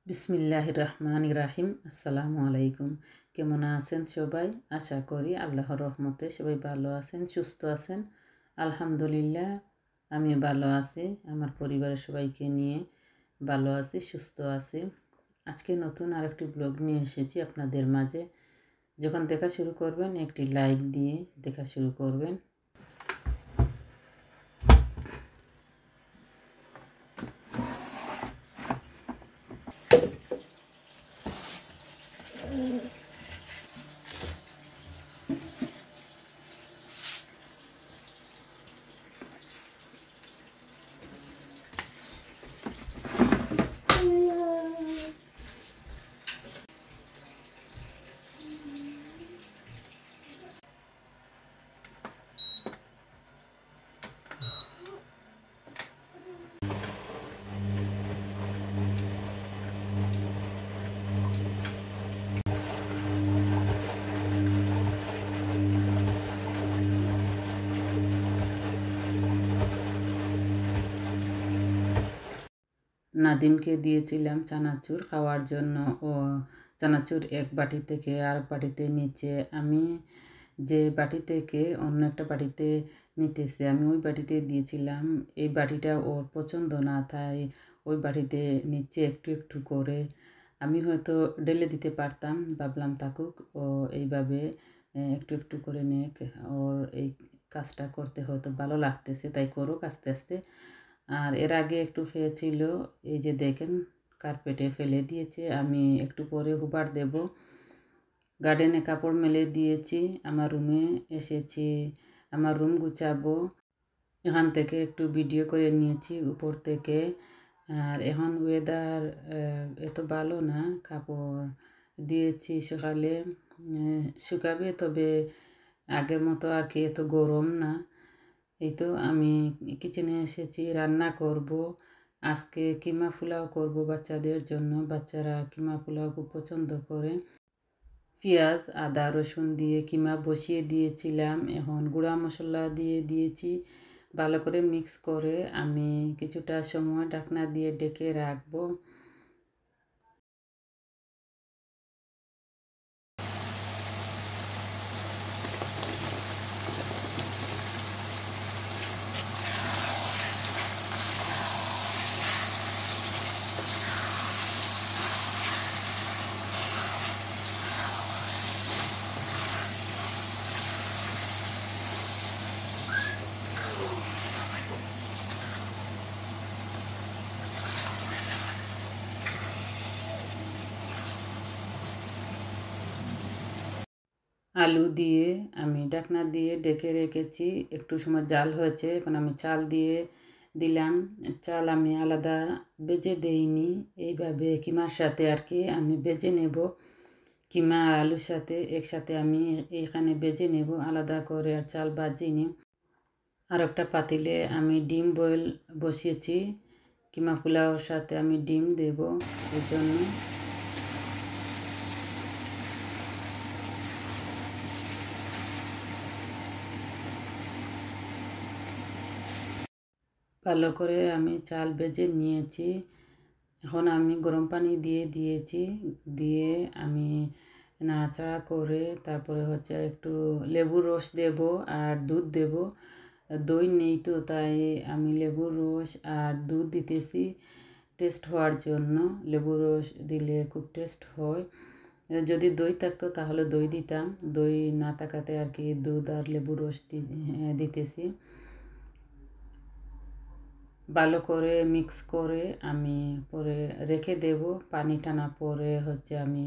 বিসমিল্লাহির রহমানির রাহিম। আসসালামু আলাইকুম। কেমন আছেন সবাই? আশা করি আল্লাহর রহমতে সবাই ভালো আছেন, সুস্থ আছেন। আলহামদুলিল্লাহ আমি ভালো আছি। আমার পরিবারের সবাইকে নিয়ে ভালো আছি, সুস্থ আছি। আজকে নতুন আরেকটি ব্লগ নিয়ে এসেছি আপনাদের মাঝে। যখন দেখা শুরু করবেন একটি লাইক দিয়ে দেখা শুরু করবেন। নাদিমকে দিয়েছিলাম চানাচুর খাওয়ার জন্য। ও চানাচুর এক বাটি থেকে আরেক বাটিতে নিচ্ছে। আমি যে বাটি থেকে অন্য একটা বাটিতে নিতেছে, আমি ওই বাটিতে দিয়েছিলাম। এই বাটিটা ওর পছন্দ না, তাই ওই বাটিতে নিচ্ছে একটু একটু করে। আমি হয়তো ঢেলে দিতে পারতাম, ভাবলাম থাকুক ও এইভাবে একটু একটু করে নেক। ওর এই কাজটা করতে হয়তো ভালো লাগতেছে, তাই করুক আস্তে আস্তে। আর এর আগে একটু খেয়েছিল, এই যে দেখেন কার্পেটে ফেলে দিয়েছে। আমি একটু পরে হুবার দেব। গার্ডেনে কাপড় মেলে দিয়েছি, আমার রুমে এসেছি, আমার রুম গুছাবো। এখান থেকে একটু ভিডিও করে নিয়েছি উপর থেকে। আর এখন ওয়েদার এত ভালো না, কাপড় দিয়েছি সকালে শুকাবে, তবে আগের মতো আর কি এত গরম না। এই তো আমি কিচেনে এসেছি, রান্না করব। আজকে কিমা পোলাও করব বাচ্চাদের জন্য। বাচ্চারা কিমা পোলাও খুব পছন্দ করে। পেঁয়াজ আদা রসুন দিয়ে কিমা বসিয়ে দিয়েছিলাম, এখন গুঁড়া মশলা দিয়ে দিয়েছি। ভালো করে মিক্স করে আমি কিছুটা সময় ঢাকনা দিয়ে ঢেকে রাখবো। আলু দিয়ে আমি ঢাকনা দিয়ে ঢেকে রেখেছি, একটু সময় জাল হয়েছে। এখন আমি চাল দিয়ে দিলাম। চাল আমি আলাদা ভেজে দেইনি, এইভাবে কিমার সাথে আর কি আমি ভেজে নেব। কিমা আর আলুর সাথে একসাথে আমি এখানে ভেজে নেব, আলাদা করে আর চাল ভাজিনি। আর একটা পাতিলে আমি ডিম বয়েল বসিয়েছি, কিমা পোলাওর সাথে আমি ডিম দেব এই জন্য। ভালো করে আমি চাল ভেজে নিয়েছি। এখন আমি গরম পানি দিয়ে দিয়েছি, দিয়ে আমি নাড়াচাড়া করে তারপরে হচ্ছে একটু লেবুর রস দেব আর দুধ দেব। দই নেই তো, তাই আমি লেবুর রস আর দুধ দিতেছি টেস্ট হওয়ার জন্য। লেবুর রস দিলে খুব টেস্ট হয়। যদি দই থাকতো তাহলে দই দিতাম, দই না থাকাতে আর কি দুধ আর লেবুর রস দিতেছি। ভালো করে মিক্স করে আমি পরে রেখে দেব। পানি টানা পরে হচ্ছে আমি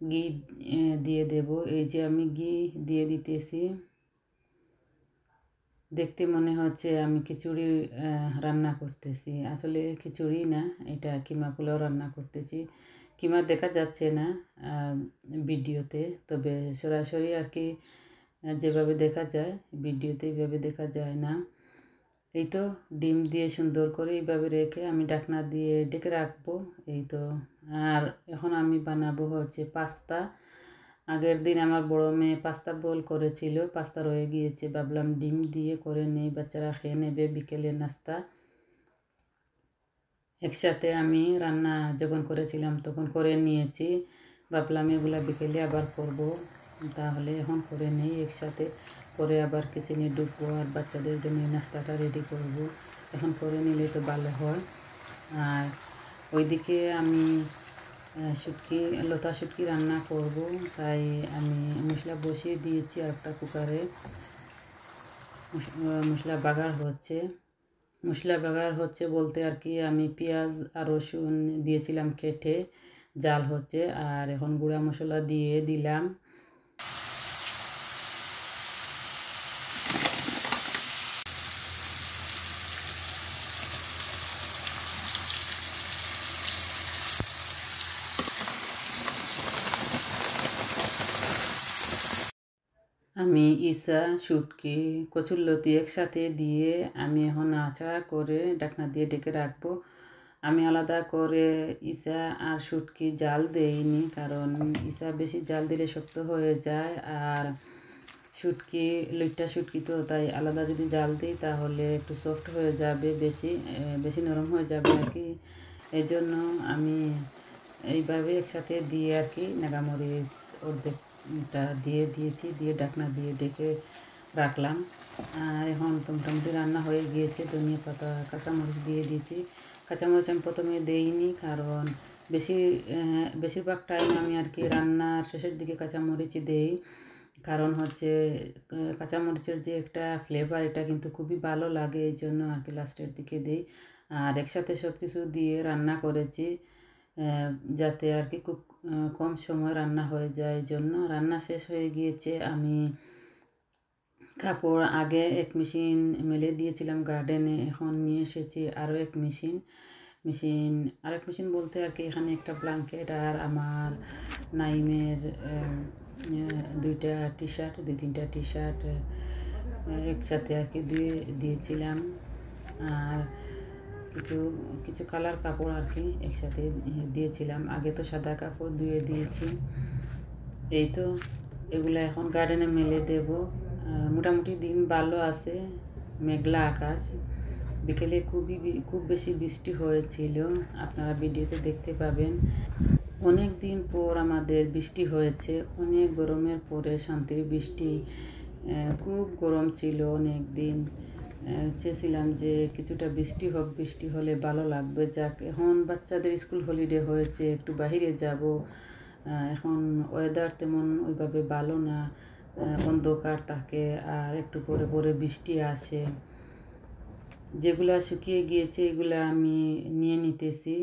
ঘি দিয়ে দেব। এই যে আমি ঘি দিয়ে দিতেছি। দেখতে মনে হচ্ছে আমি খিচুড়ি রান্না করতেছি, আসলে খিচুড়ি না, এটা কিমা পোলাও রান্না করতেছি। কিমা দেখা যাচ্ছে না ভিডিওতে, তবে সরাসরি আর কি যেভাবে দেখা যায় ভিডিওতে এইভাবে দেখা যায় না। এই তো ডিম দিয়ে সুন্দর করে এইভাবে রেখে আমি ঢাকনা দিয়ে ঢেকে রাখবো। এই তো। আর এখন আমি বানাবো হচ্ছে পাস্তা। আগের দিন আমার বড় মেয়ে পাস্তা বল করেছিল, পাস্তা রয়ে গিয়েছে, ভাবলাম ডিম দিয়ে করে নেই, বাচ্চারা খেয়ে নেবে বিকেলের নাস্তা। একসাথে আমি রান্না যখন করেছিলাম তখন করে নিয়েছি, ভাবলাম এগুলা বিকেলে আবার করব, তাহলে এখন করে নেই একসাথে, করে আবার কিচেনে ঢুকবো আর বাচ্চাদের জন্য নাস্তাটা রেডি করব। এখন করে নিলে তো ভালো হয়। আর ওইদিকে আমি লতা শুটকি রান্না করব, তাই আমি মশলা বসিয়ে দিয়েছি আর একটা কুকারে। মশলা বাগার হচ্ছে। মশলা বাগার হচ্ছে বলতে আর কি, আমি পেঁয়াজ আর রসুন দিয়েছিলাম কেটে, জাল হচ্ছে, আর এখন গুঁড়া মশলা দিয়ে দিলাম। আমি ইসা, শুটকি, কচুরলতি একসাথে দিয়ে আমি এখন নাড়াচাড়া করে ঢাকনা দিয়ে ঢেকে রাখবো। আমি আলাদা করে ইসা আর শুটকি জাল দেইনি, কারণ ইসা বেশি জাল দিলে শক্ত হয়ে যায়, আর শুটকি লইট্টা শুটকি তো, তাই আলাদা যদি জাল দিই তাহলে একটু সফট হয়ে যাবে, বেশি নরম হয়ে যাবে আর কি। এই জন্য আমি এইভাবে একসাথে দিয়ে আর কি নাগামরিচ অর্ধেকটা দিয়ে দিয়েছি, দিয়ে ঢাকনা দিয়ে ঢেকে রাখলাম। আর এখন তো মোটামুটি রান্না হয়ে গিয়েছে, ধনিয়া পাতা কাঁচামরিচ দিয়ে দিয়েছি। কাঁচামরিচ আমি প্রথমে দেইনি, কারণ বেশিরভাগ টাইম আমি আর কি রান্নার শেষের দিকে কাঁচামরিচ দেই, কারণ হচ্ছে কাঁচামরিচের যে একটা ফ্লেভার, এটা কিন্তু খুবই ভালো লাগে, এই জন্য আর কি লাস্টের দিকে দিই। আর একসাথে সব কিছু দিয়ে রান্না করেছি যাতে আর কি খুব কম সময় রান্না হয়ে যায়, এই জন্য। রান্না শেষ হয়ে গিয়েছে, আমি কাপড় আগে এক মেশিন মেলে দিয়েছিলাম গার্ডেনে, এখন নিয়ে এসেছি আরও এক আরেক মেশিন বলতে আর কি, এখানে একটা ব্ল্যাঙ্কেট আর আমার নাইমের দুই তিনটা টি শার্ট একসাথে আর কি ধুয়ে দিয়েছিলাম, আর কিছু কিছু কালার কাপড় আর কি একসাথে দিয়েছিলাম। আগে তো সাদা কাপড় ধুয়ে দিয়েছি। এই তো এগুলো এখন গার্ডেনে মেলে দেব। মোটামুটি দিন ভালো আছে, মেঘলা আকাশ। বিকেলে খুব বেশি বৃষ্টি হয়েছিল, আপনারা ভিডিওতে দেখতে পাবেন। অনেক দিন পর আমাদের বৃষ্টি হয়েছে, অনেক গরমের পরে শান্তির বৃষ্টি। খুব গরম ছিল অনেক দিন, চেয়েছিলাম যে কিছুটা বৃষ্টি হলে ভালো লাগবে। যাক, এখন বাচ্চাদের স্কুল হলিডে হয়েছে, একটু বাহিরে যাব। এখন ওয়েদার তেমন ওইভাবে ভালো না, অন্ধকার থাকে আর একটু পরে পরে বৃষ্টি আসে। যেগুলা শুকিয়ে গিয়েছে এগুলা আমি নিয়ে নিতেছি,